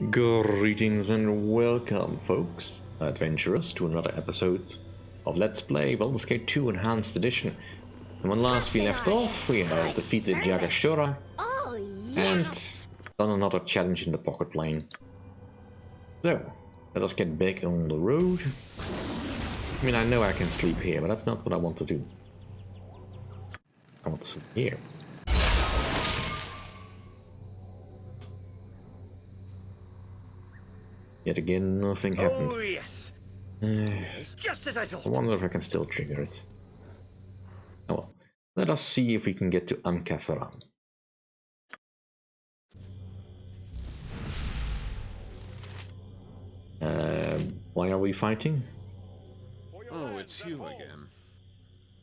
Greetings and welcome, folks, adventurers, to another episode of Let's Play Baldur's Gate 2 Enhanced Edition. And when last we left off, we have defeated Jagashura and done another challenge in the pocket plane. So, let us get back on the road. I mean, I know I can sleep here, but that's not what I want to do. I want to sleep here. Yet again, nothing happened. Oh, yes. Just as I thought. I wonder if I can still trigger it. Oh well. Let us see if we can get to Amkethran. Why are we fighting? Oh, it's you again.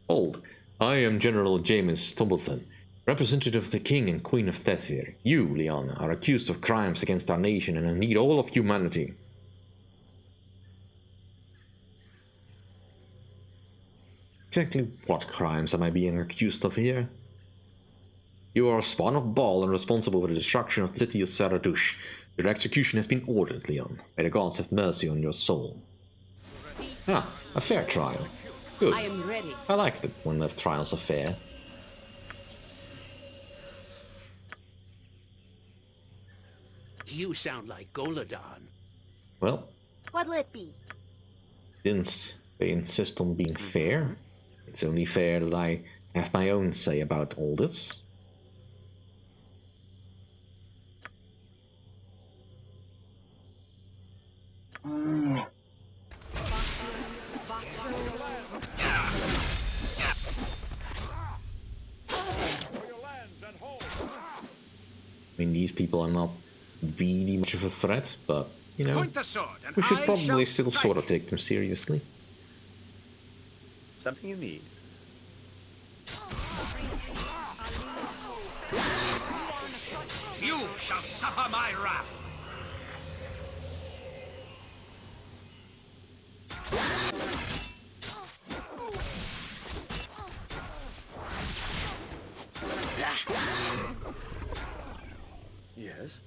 Hold. I am General James Tumbleton, representative of the King and Queen of Thethir. You, Leon, are accused of crimes against our nation and indeed all of humanity. Exactly what crimes am I being accused of here? You are a spawn of Bhaal and responsible for the destruction of the city of Saradush. Your execution has been ordered, Leon. May the gods have mercy on your soul. Ah, a fair trial. Good. I am ready. I like it when the trials are fair. You sound like Goladon. Well, What'll it be? since they insist on being fair, it's only fair that I have my own say about all this. I mean, these people are not really much of a threat, but, you know, Point the sword, and we should I probably shall still strike sort of you. take them seriously. Something you need. You shall suffer my wrath. Yes?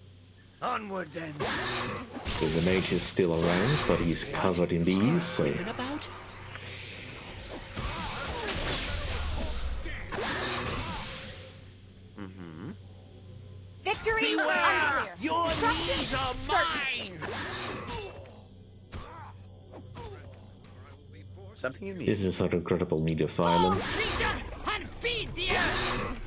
Onward then. So the mage is still around, but he's covered in these, so... About? Victory! Beware! Unclear. Your Destruction knees are certain. mine! Something you need. This is a regrettable need of Oh, violence. creature, and feed the earth!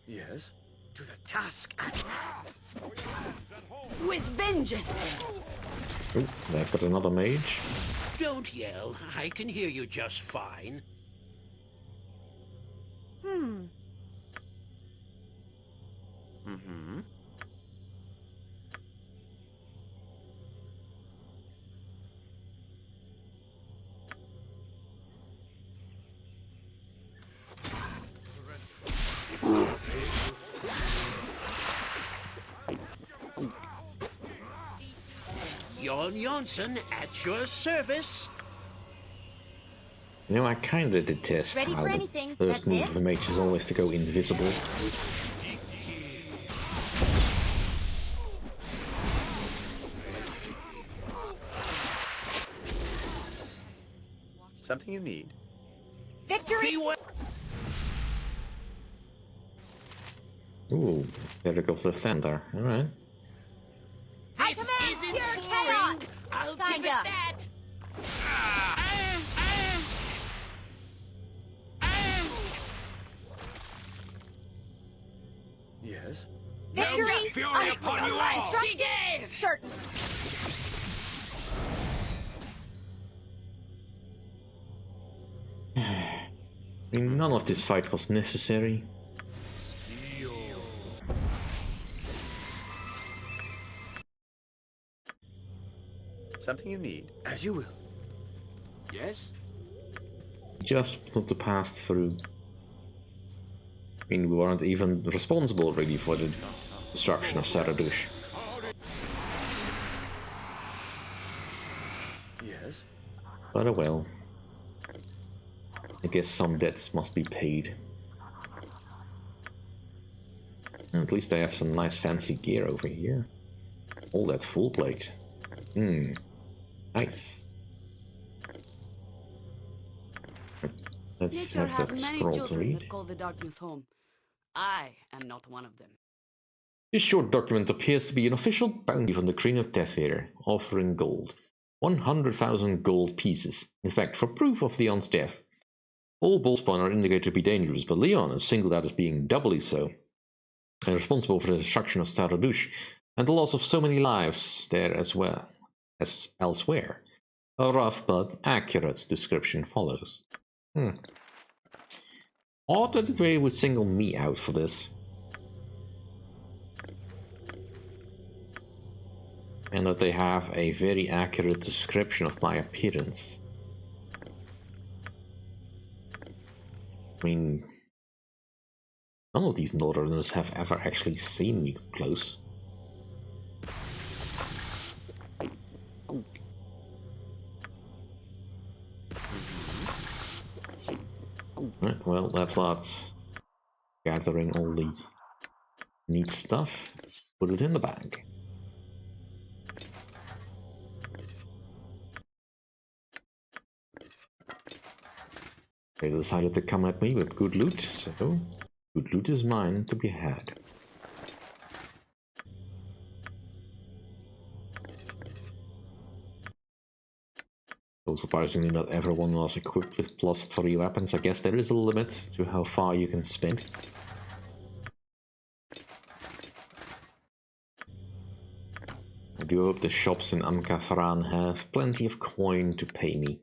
Yes? To the task at hand. With vengeance! Oh, they've got another mage. Don't yell. I can hear you just fine. Hmm. Mm-hmm. Jon Jonsson at your service. You know, I kinda detest Ready how for the anything, first that's move it? of the mage is always to go invisible. Something you need. Victory! Beware! Ooh, Cleric of the Thunder, alright. I This command isn't pure boring. chaos. I'll give Kinda. it that. Yes? Victory! Fury upon you all. Destruction certain. I mean, none of this fight was necessary. Something you need. As you will. Yes? Just wanted to pass through. I mean, we weren't even responsible really for the destruction of Saradush. Yes? But oh well. I guess some debts must be paid. at least they have some nice fancy gear over here. All that full plate. Nice. Let's Nature have that has many scroll to children read. that call the darkness home. I am not one of them. This short document appears to be an official bounty from the Queen of Death here, offering gold. 100,000 gold pieces. In fact, for proof of Leon's death. All ballspawn are indicated to be dangerous, but Leon is singled out as being doubly so, and responsible for the destruction of Staradush, and the loss of so many lives there as well as elsewhere. A rough but accurate description follows. Odd that they would single me out for this. And that they have a very accurate description of my appearance. I mean, none of these Northerners have ever actually seen me close. Right, well, that's lots. Gathering all the neat stuff, put it in the bag. They decided to come at me with good loot, so good loot is mine to be had. Though surprisingly not everyone was equipped with +3 weapons. I guess there is a limit to how far you can spin. I do hope the shops in Amkethran have plenty of coin to pay me.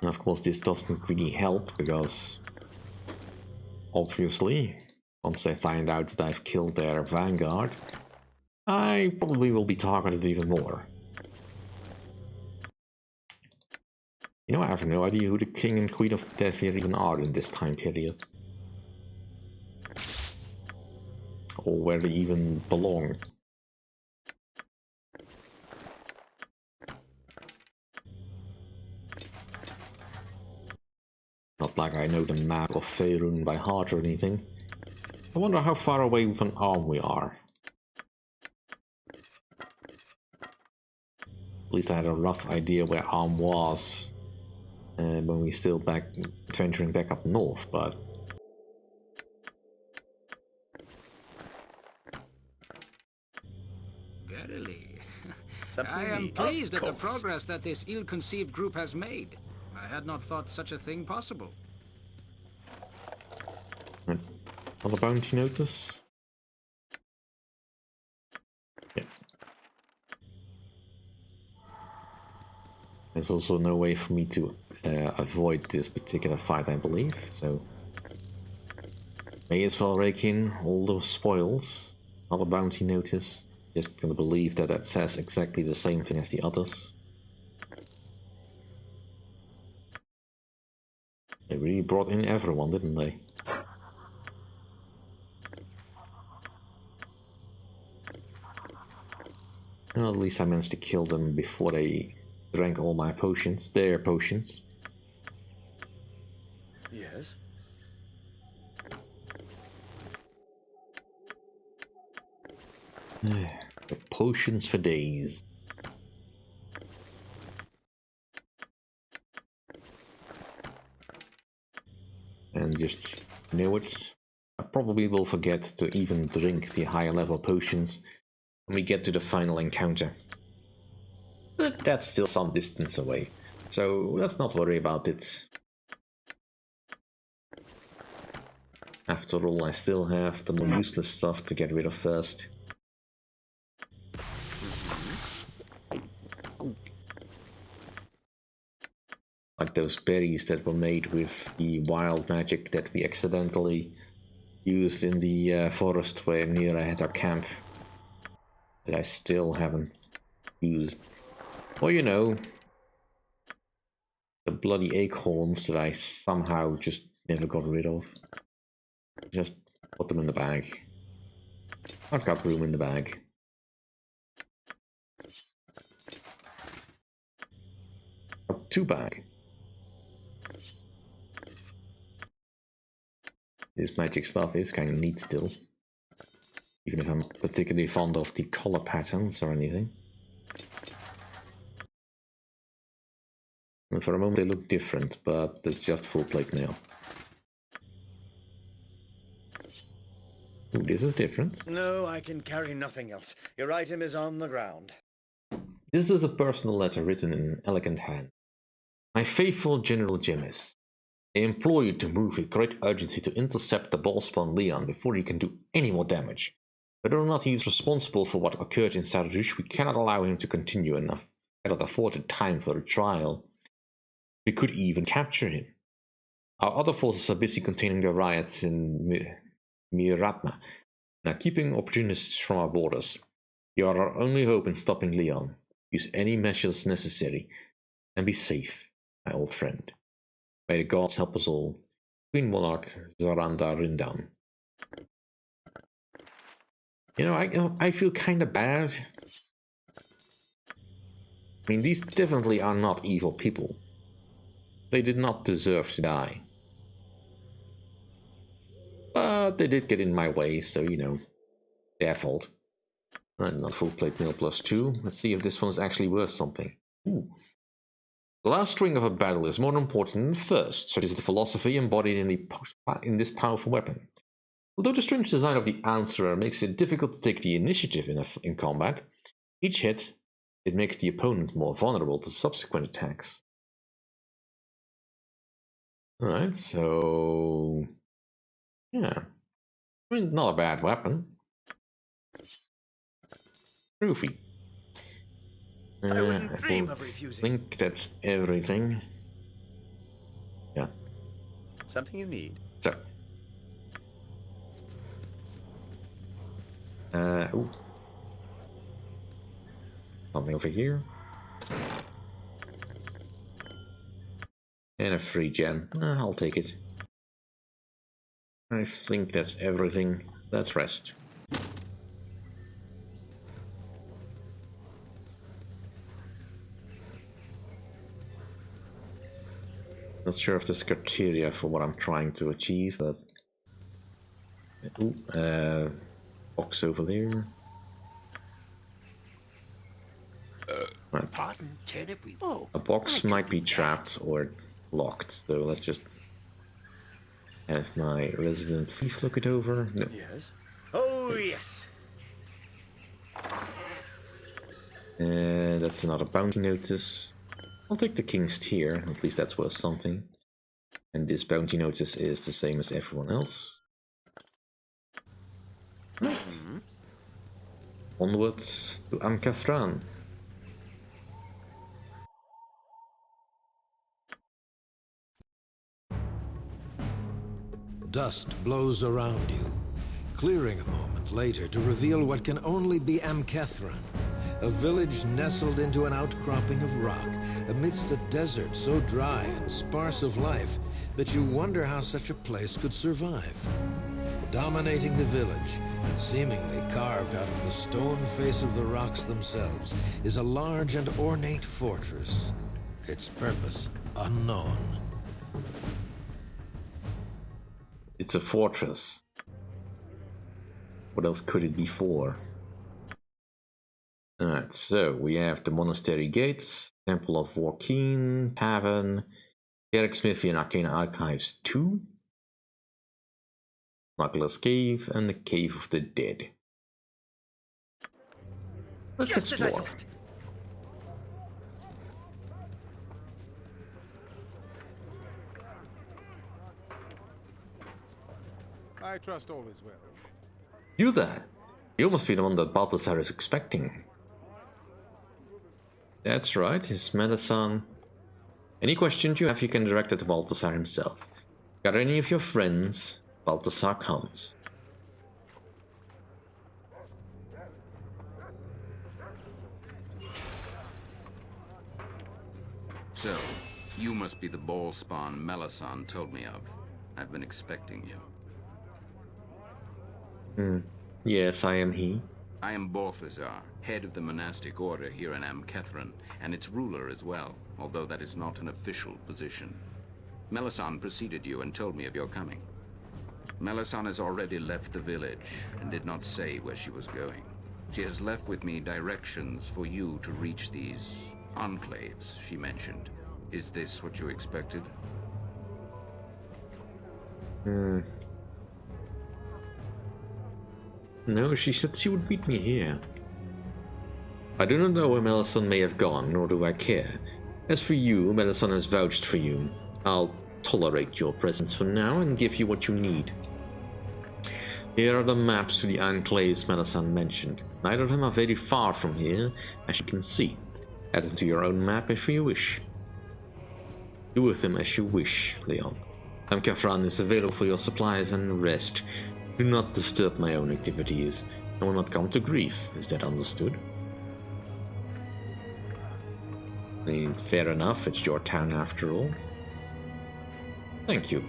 And of course this doesn't really help, because obviously, once they find out that I've killed their vanguard, I probably will be targeted even more. You know, I have no idea who the King and Queen of Death here even are in this time period. Or where they even belong. Not like I know the map of Faerun by heart or anything. I wonder how far away from Arm we are. At least I had a rough idea where Arm was when we still venturing back up north, but... Verily. Something I you am need. pleased Of at the course. progress that this ill-conceived group has made. I had not thought such a thing possible. Another bounty notice? Yeah. There's also no way for me to avoid this particular fight, I believe, so... May as well rake in all those spoils. Another bounty notice. Just gonna believe that that says exactly the same thing as the others. They really brought in everyone, didn't they? Well, at least I managed to kill them before they drank all my potions. Their potions. Yes. The potions for days. And just, you know what? I probably will forget to even drink the higher level potions when we get to the final encounter. But that's still some distance away, so let's not worry about it. After all, I still have the more useless stuff to get rid of first. Like those berries that were made with the wild magic that we accidentally used in the forest where near I had our camp. That I still haven't used. Or you know, the bloody acorns that I somehow just never got rid of. Just put them in the bag. I've got room in the bag. Got 2 bag. This magic stuff is kind of neat still. Even if I'm particularly fond of the color patterns or anything. And for a moment they look different, but it's just full plate mail. Ooh, this is different. No, I can carry nothing else. Your item is on the ground. This is a personal letter written in an elegant hand. My faithful General Jimis, I implore you to move with great urgency to intercept the ball-spawn Leon before he can do any more damage. Whether or not he is responsible for what occurred in Saradush, we cannot allow him to continue enough. Cannot afford the time for a trial. We could even capture him. Our other forces are busy containing the riots in Miratma and are keeping opportunists from our borders. You are our only hope in stopping Leon. Use any measures necessary and be safe, my old friend. May the gods help us all. Queen Monarch Zaranda Rindan. You know, I feel kind of bad. I mean, these definitely are not evil people. They did not deserve to die. But they did get in my way, so, you know, their fault. Not full plate mail +2. Let's see if this one is actually worth something. Ooh. The last string of a battle is more important than the first, such is the philosophy embodied in this powerful weapon. Although the strange design of the answerer makes it difficult to take the initiative in combat, each hit, it makes the opponent more vulnerable to subsequent attacks. Alright, so... yeah. I mean, not a bad weapon. Trophy. I wouldn't dream of refusing. I think that's everything. Yeah. Something you need. So. Ooh. Something over here. And a free gem. I'll take it. I think that's everything. Let's rest. Not sure if there's criteria for what I'm trying to achieve, but... ooh, box over there. Right. Pardon, turnip we... A box might be trapped or locked, so let's just have my resident thief look it over. No. Yes. Oh, yes. That's another bounty notice. I'll take the king's tier, at least that's worth something. And this bounty notice is the same as everyone else. Right. Onwards to Amkethran. Dust blows around you, clearing a moment later to reveal what can only be Amkethran, a village nestled into an outcropping of rock amidst a desert so dry and sparse of life that you wonder how such a place could survive. Dominating the village, and seemingly carved out of the stone face of the rocks themselves, is a large and ornate fortress, its purpose unknown. It's a fortress. What else could it be for? Alright, so we have the Monastery Gates, Temple of Warkeen, Tavern, Derek Smithy and Arcana Archives 2, Smuggler's Cave, and the Cave of the Dead. Let's explore. I trust all is well. You there? You must be the one that Balthazar is expecting. That's right, his medicine. Any questions you have, you can direct it to Balthazar himself. Got any of your friends? Balthazar comes. So, you must be the ball spawn Melisande told me of. I've been expecting you. Yes, I am he. I am Balthazar, head of the monastic order here in Amkethran, and its ruler as well, although that is not an official position. Melisande preceded you and told me of your coming. Melisande has already left the village and did not say where she was going. She has left with me directions for you to reach these enclaves she mentioned. Is this what you expected? No, she said she would meet me here. I do not know where Melisande may have gone, nor do I care. As for you, Melisande has vouched for you. I'll tolerate your presence for now and give you what you need. Here are the maps to the enclaves Melisande mentioned. Neither of them are very far from here, as you can see. Add them to your own map if you wish. Do with them as you wish, Leon. Amkethran is available for your supplies and rest. Do not disturb my own activities. I will not come to grief. Is that understood? I mean, fair enough, it's your town after all. Thank you.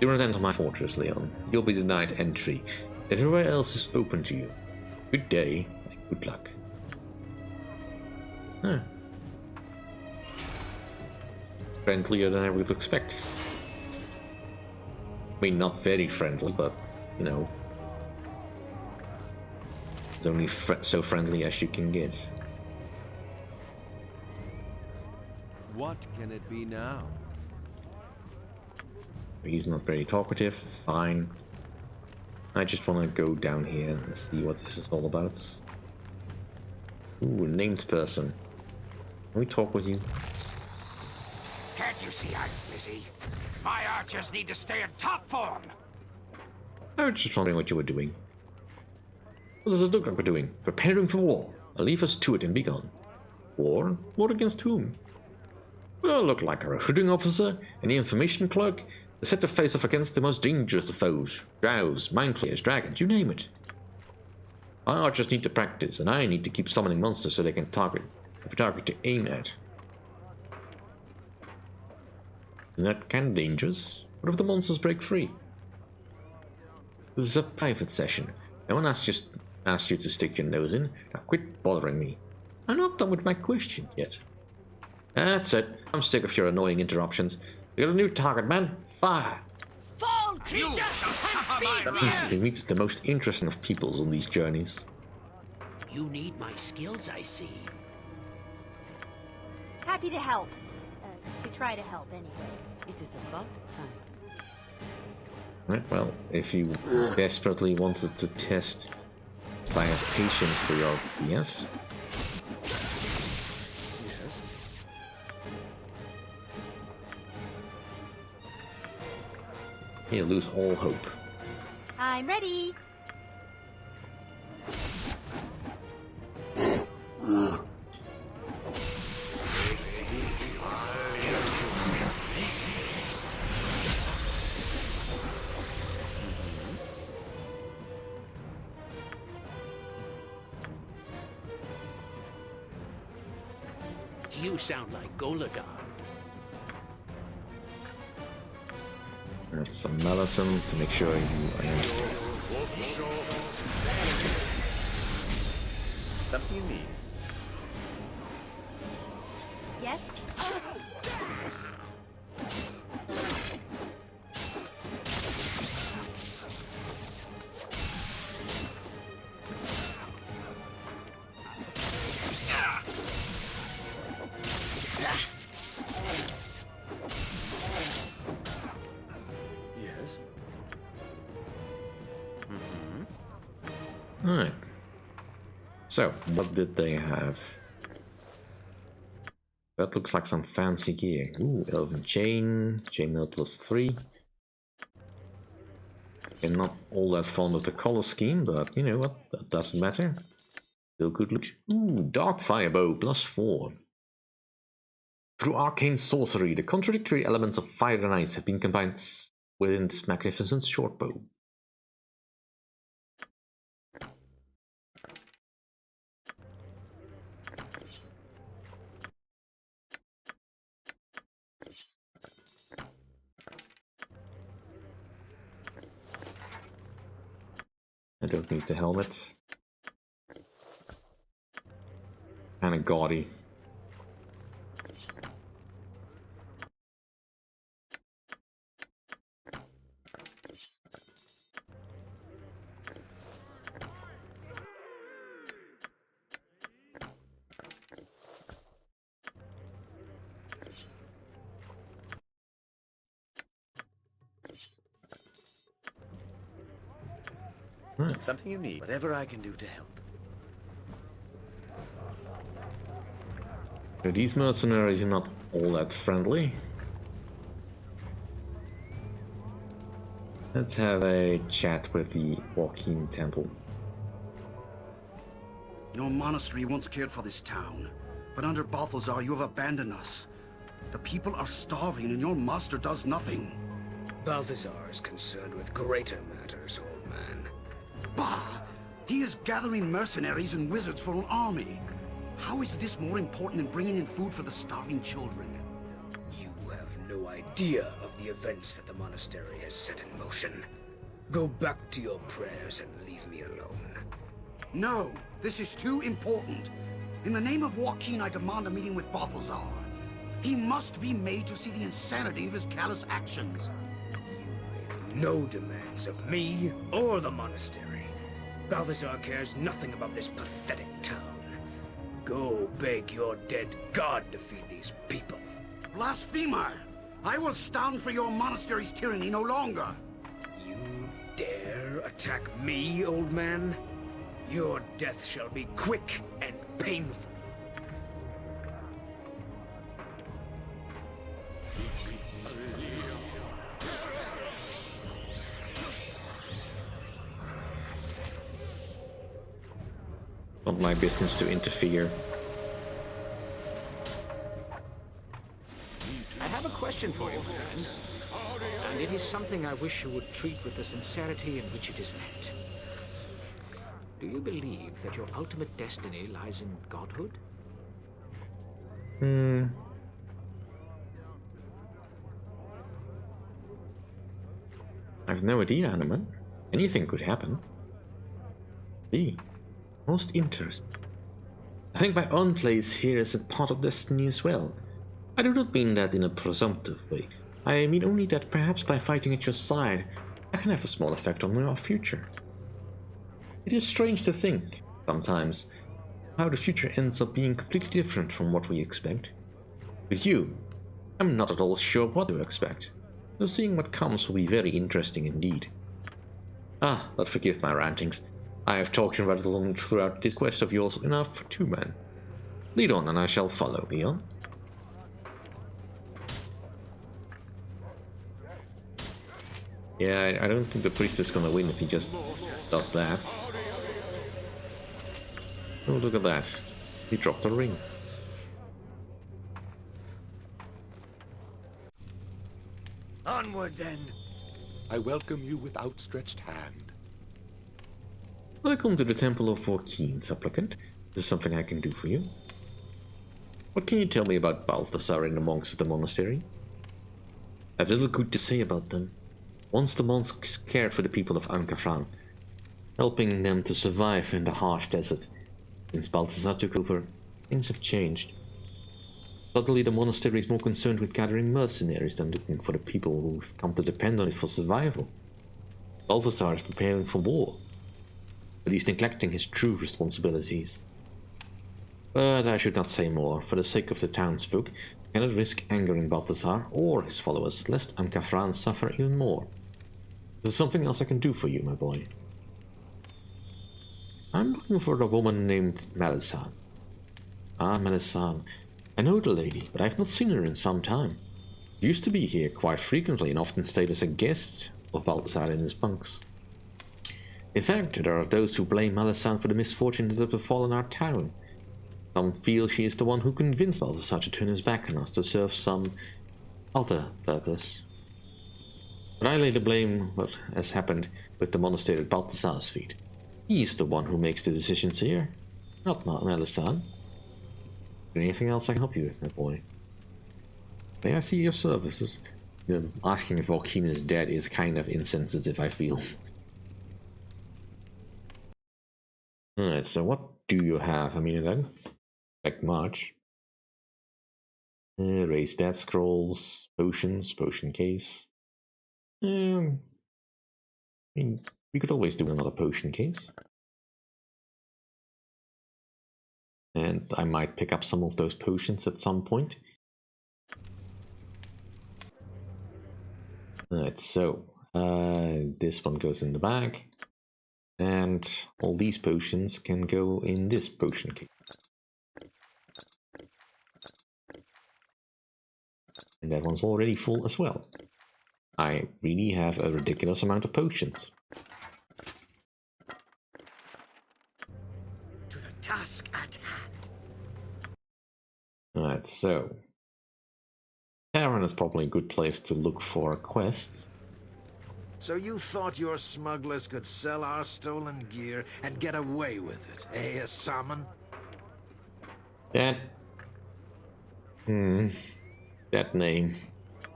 Do not enter my fortress, Leon. You'll be denied entry. Everywhere else is open to you. Good day, and good luck. Huh. Friendlier than I would expect. I mean, not very friendly, but, you know. It's only so friendly as you can get. What can it be now? He's not very talkative, fine. I just want to go down here and see what this is all about. Ooh, named person. Can we talk with you? Can't you see I'm busy? My archers need to stay in top form! I was just wondering what you were doing. What does it look like we're doing? Preparing for war. I'll leave us to it and be gone. War? War against whom? What do I look like? A recruiting officer? An information clerk? To set to face off against the most dangerous of foes. Drows, mind flayers, dragons, you name it. My archers need to practice, and I need to keep summoning monsters so they can have a target to aim at. Isn't that kind of dangerous? What if the monsters break free? This is a private session. No one asked you to stick your nose in. Now quit bothering me. I'm not done with my question yet. That's it. I'm sick of your annoying interruptions. You got a new target, man. Fire! Fall, creature! He meets the most interesting of peoples on these journeys. You need my skills, I see. Happy to help. To try to help, anyway. It is about time. Right, well, if you desperately wanted to test if I have patience for your BS. You lose all hope. I'm ready. You sound like Golagon. There's some medicine to make sure you are. Something you need. Yes? Yes. Alright. So, what did they have? That looks like some fancy gear. Ooh, Elven Chain, Chainmail +3. And not all that fond of the color scheme, but you know what, that doesn't matter. Still good loot. Ooh, Dark Firebow +4. Through arcane sorcery, the contradictory elements of fire and ice have been combined within this magnificent shortbow. don't need the helmet. Kinda gaudy. Something you need. Whatever I can do to help. So these mercenaries are not all that friendly. Let's have a chat with the Joachim Temple. Your monastery once cared for this town, but under Balthazar you have abandoned us. The people are starving and your master does nothing. Balthazar is concerned with greater matters, old man. Bah! He is gathering mercenaries and wizards for an army. How is this more important than bringing in food for the starving children? You have no idea of the events that the monastery has set in motion. Go back to your prayers and leave me alone. No, this is too important. In the name of Joaquin, I demand a meeting with Balthazar. He must be made to see the insanity of his callous actions. You make no demands of me or the monastery. Balthazar cares nothing about this pathetic town. Go beg your dead god to feed these people. Blasphemer! I will stand for your monastery's tyranny no longer. You dare attack me, old man? Your death shall be quick and painful. Not my business to interfere. I have a question for you, friend. And it is something I wish you would treat with the sincerity in which it is meant. Do you believe that your ultimate destiny lies in godhood? I've no idea, Hanuman. Anything could happen. See. Most interesting. I think my own place here is a part of destiny as well. I do not mean that in a presumptive way. I mean only that perhaps by fighting at your side, I can have a small effect on your future. It is strange to think, sometimes, how the future ends up being completely different from what we expect. With you, I'm not at all sure what to expect, so seeing what comes will be very interesting indeed. But forgive my rantings. I have talked and rattled on throughout this quest of yours enough for 2 men. Lead on and I shall follow, Leon. Yeah, I don't think the priest is gonna win if he just does that. Oh, look at that. He dropped a ring. Onward then. I welcome you with outstretched hand. Welcome to the Temple of Joachim, supplicant. Is something I can do for you? What can you tell me about Balthazar and the monks of the monastery? I have little good to say about them. Once the monks cared for the people of Amkethran, helping them to survive in the harsh desert. Since Balthazar took over, things have changed. Suddenly the monastery is more concerned with gathering mercenaries than looking for the people who've come to depend on it for survival. Balthazar is preparing for war, but he's neglecting his true responsibilities. But I should not say more. For the sake of the townsfolk, I cannot risk angering Balthazar or his followers, lest Amkethran suffer even more. There's something else I can do for you, my boy. I'm looking for a woman named Melisande. Melisande. I know the lady, but I've not seen her in some time. She used to be here quite frequently and often stayed as a guest of Balthazar in his bunks. In fact, there are those who blame Melisande for the misfortune that has befallen our town. Some feel she is the one who convinced Balthazar to turn his back on us to serve some other purpose. But I lay the blame what has happened with the monastery at Balthazar's feet. He's the one who makes the decisions here, not Melisande. Is there anything else I can help you with, my boy? May I see your services? Asking if Joachim is dead is kind of insensitive, I feel. Alright, so what do you have? I mean, then, like much. Raise death scrolls, potions, potion case. I mean, we could always do another potion case. And I might pick up some of those potions at some point. Alright, so this one goes in the bag. And all these potions can go in this potion case. And that one's already full as well. I really have a ridiculous amount of potions. To the task at hand. Alright, so Tavern is probably a good place to look for quests. So you thought your smugglers could sell our stolen gear and get away with it, eh, Salmon? That name.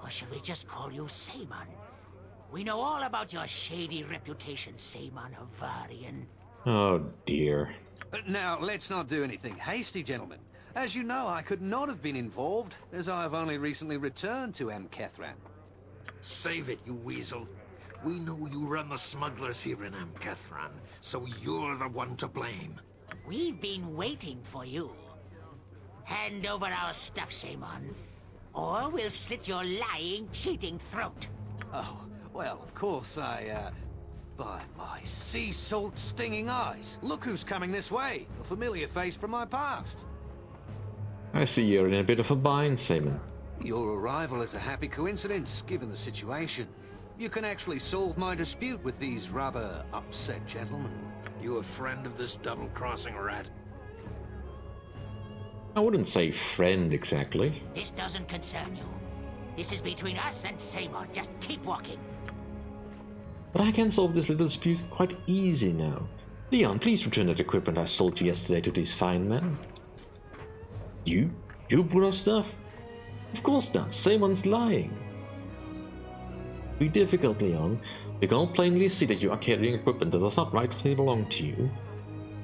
Or should we just call you Saemon? We know all about your shady reputation, Saemon of Varian. Oh dear. Now, let's not do anything hasty, gentlemen. As you know, I could not have been involved, as I have only recently returned to Amkethran. Save it, you weasel. We know you run the smugglers here in Amkethran, so you're the one to blame. We've been waiting for you. Hand over our stuff, Saemon, or we'll slit your lying, cheating throat. Oh, well, of course, by my sea salt stinging eyes. Look who's coming this way. A familiar face from my past. I see you're in a bit of a bind, Simon. Your arrival is a happy coincidence, given the situation. You can actually solve my dispute with these rather upset gentlemen. You a friend of this double-crossing rat? I wouldn't say friend exactly. This doesn't concern you. This is between us and Saemon. Just keep walking. But I can solve this little dispute quite easy now. Leon, please return that equipment I sold you yesterday to these fine men. You put our stuff? Of course not. Saemon's lying. Be difficult, Leon. We can all plainly see that you are carrying equipment that does not rightfully belong to you.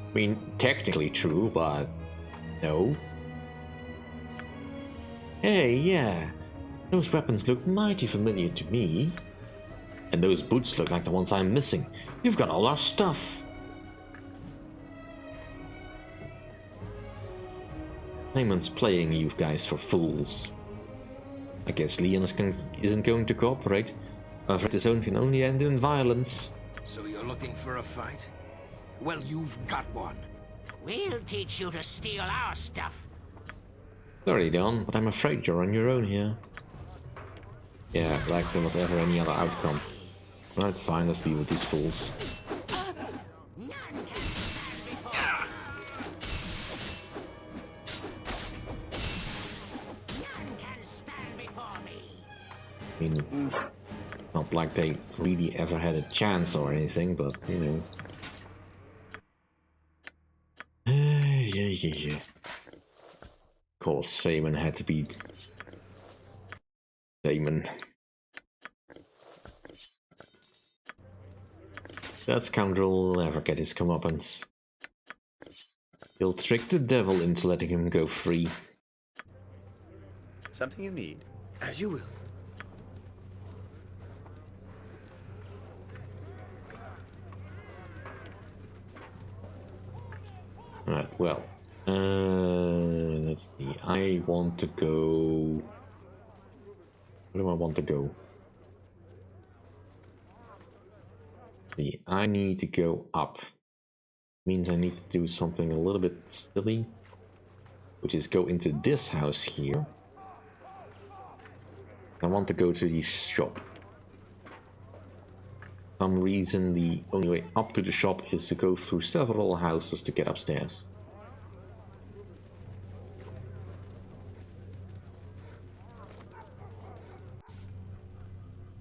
I mean, technically true, but no. Hey, yeah. Those weapons look mighty familiar to me. And those boots look like the ones I'm missing. You've got all our stuff. Simon's playing you guys for fools. I guess Leon isn't going to cooperate. I'm afraid this can only end in violence. So you're looking for a fight? Well, you've got one. We'll teach you to steal our stuff. Sorry, Leon, but I'm afraid you're on your own here. Yeah, like there was ever any other outcome. Right, fine, let's deal with these fools. I mean, not like they really ever had a chance or anything, but, you know. Yeah. Of course, Saemon had to be Saemon. That scoundrel will never get his comeuppance. He'll trick the devil into letting him go free. Something you need? As you will. Alright, well, let's see, I want to go... Where do I want to go? See, I need to go up. Means I need to do something a little bit silly, which is go into this house here. I want to go to the shop. For some reason, the only way up to the shop is to go through several houses to get upstairs.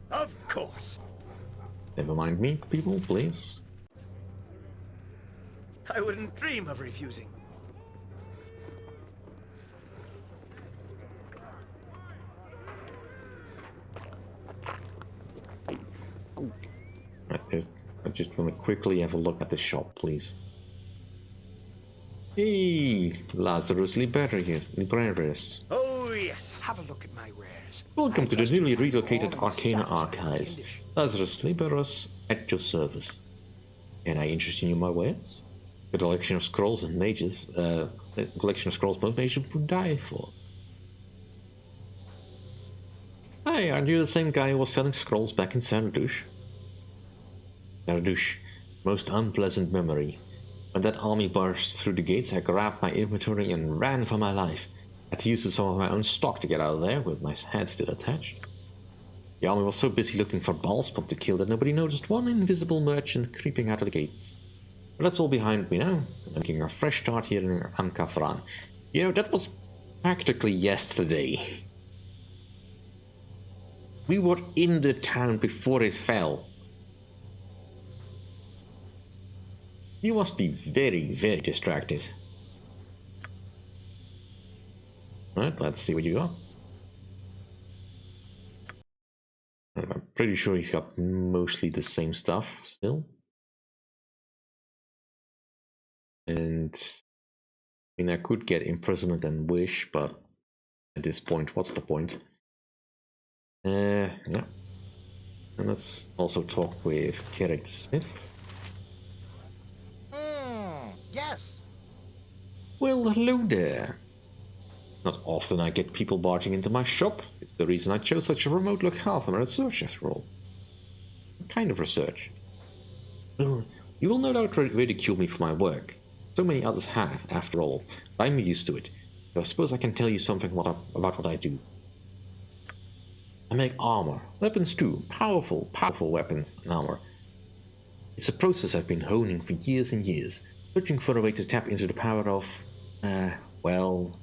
Of course. Never mind me, people, please. I wouldn't dream of refusing. Right, I just want to quickly have a look at the shop, please. Hey, Lazarus Liberius. Oh, yes. Have a look at my wares. Welcome to the trust you newly find relocated all in Arcana satisfying Archives. condition. Lazarus Liberius at your service. Can I interest you in my wares? A collection of scrolls and mages, a collection of scrolls most mages would die for. Hey, aren't you the same guy who was selling scrolls back in Saradush? Saradush, most unpleasant memory. When that army burst through the gates, I grabbed my inventory and ran for my life. I had to use some of my own stock to get out of there, with my head still attached. The army was so busy looking for Baalspot to kill that nobody noticed one invisible merchant creeping out of the gates. But that's all behind me now. I'm making a fresh start here in Amkethran. You know, that was practically yesterday. We were in the town before it fell. You must be very, very distracted. Alright, let's see what you got. I'm pretty sure he's got mostly the same stuff still. And I mean, I could get imprisonment and wish, but at this point, what's the point? Yeah. And let's also talk with Carrick Smith. Yes. Well, hello there. Not often I get people barging into my shop. It's the reason I chose such a remote locale for my research after all. What kind of research? Well, you will no doubt ridicule me for my work. So many others have, after all. I'm used to it. So I suppose I can tell you something about what I do. I make armor, weapons too, powerful weapons and armor. It's a process I've been honing for years and years, searching for a way to tap into the power of, well...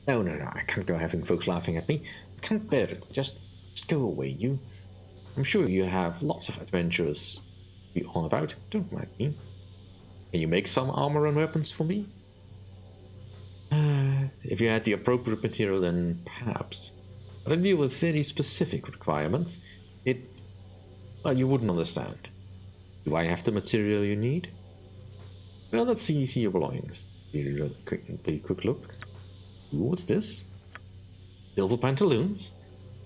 No, I can't go having folks laughing at me. I can't bear it. Just go away, you. I'm sure you have lots of adventures to be on about. Don't mind me. Can you make some armor and weapons for me? If you had the appropriate material, then perhaps. But I deal with very specific requirements. Well, you wouldn't understand. Do I have the material you need? Well, let's see your belongings. Here, a quick look. Ooh, what's this? Silver pantaloons?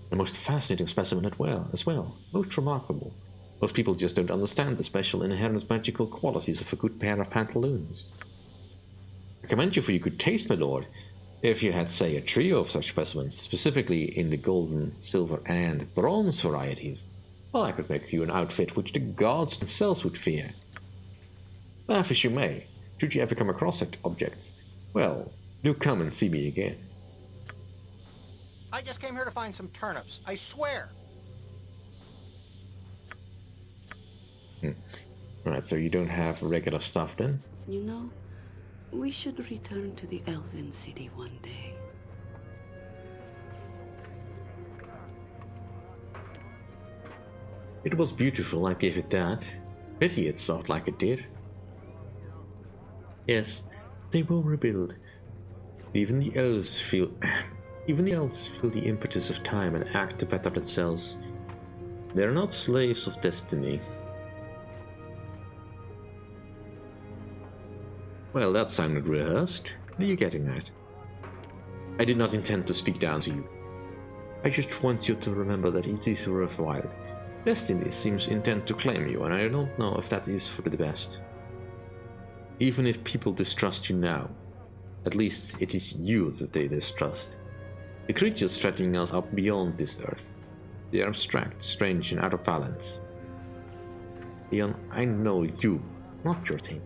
The most fascinating specimen as well. Most remarkable. Most people just don't understand the special inherent magical qualities of a good pair of pantaloons. I commend you for your good taste, my lord. If you had, say, a trio of such specimens, specifically in the golden, silver, and bronze varieties, well, I could make you an outfit which the gods themselves would fear. Laugh as you may, should you ever come across such objects, well, do come and see me again. I just came here to find some turnips, I swear. Right, so you don't have regular stuff then? You know, we should return to the Elven City one day. It was beautiful, I give it that. Pity it sucked like it did. Yes, they will rebuild. Even the elves feel the impetus of time and act to better themselves. They are not slaves of destiny. Well, that sounded rehearsed. What are you getting at? I did not intend to speak down to you. I just want you to remember that it is worthwhile. Destiny seems intent to claim you, and I don't know if that is for the best. Even if people distrust you now, at least it is you that they distrust. The creatures threatening us are beyond this earth. They are abstract, strange, and out of balance. Leon, I know you, not your team.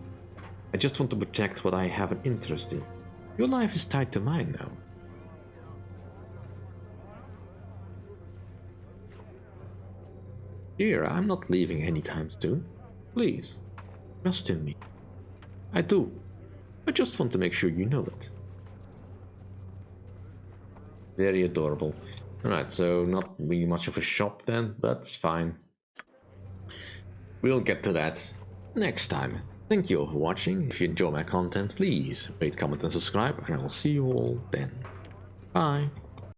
I just want to protect what I have an interest in. Your life is tied to mine now. Dear, I'm not leaving anytime soon. Please, trust in me. I do. I just want to make sure you know it. Very adorable. Alright, so not really much of a shop then, but it's fine. We'll get to that next time. Thank you all for watching. If you enjoy my content, please rate, comment and subscribe, and I will see you all then. Bye.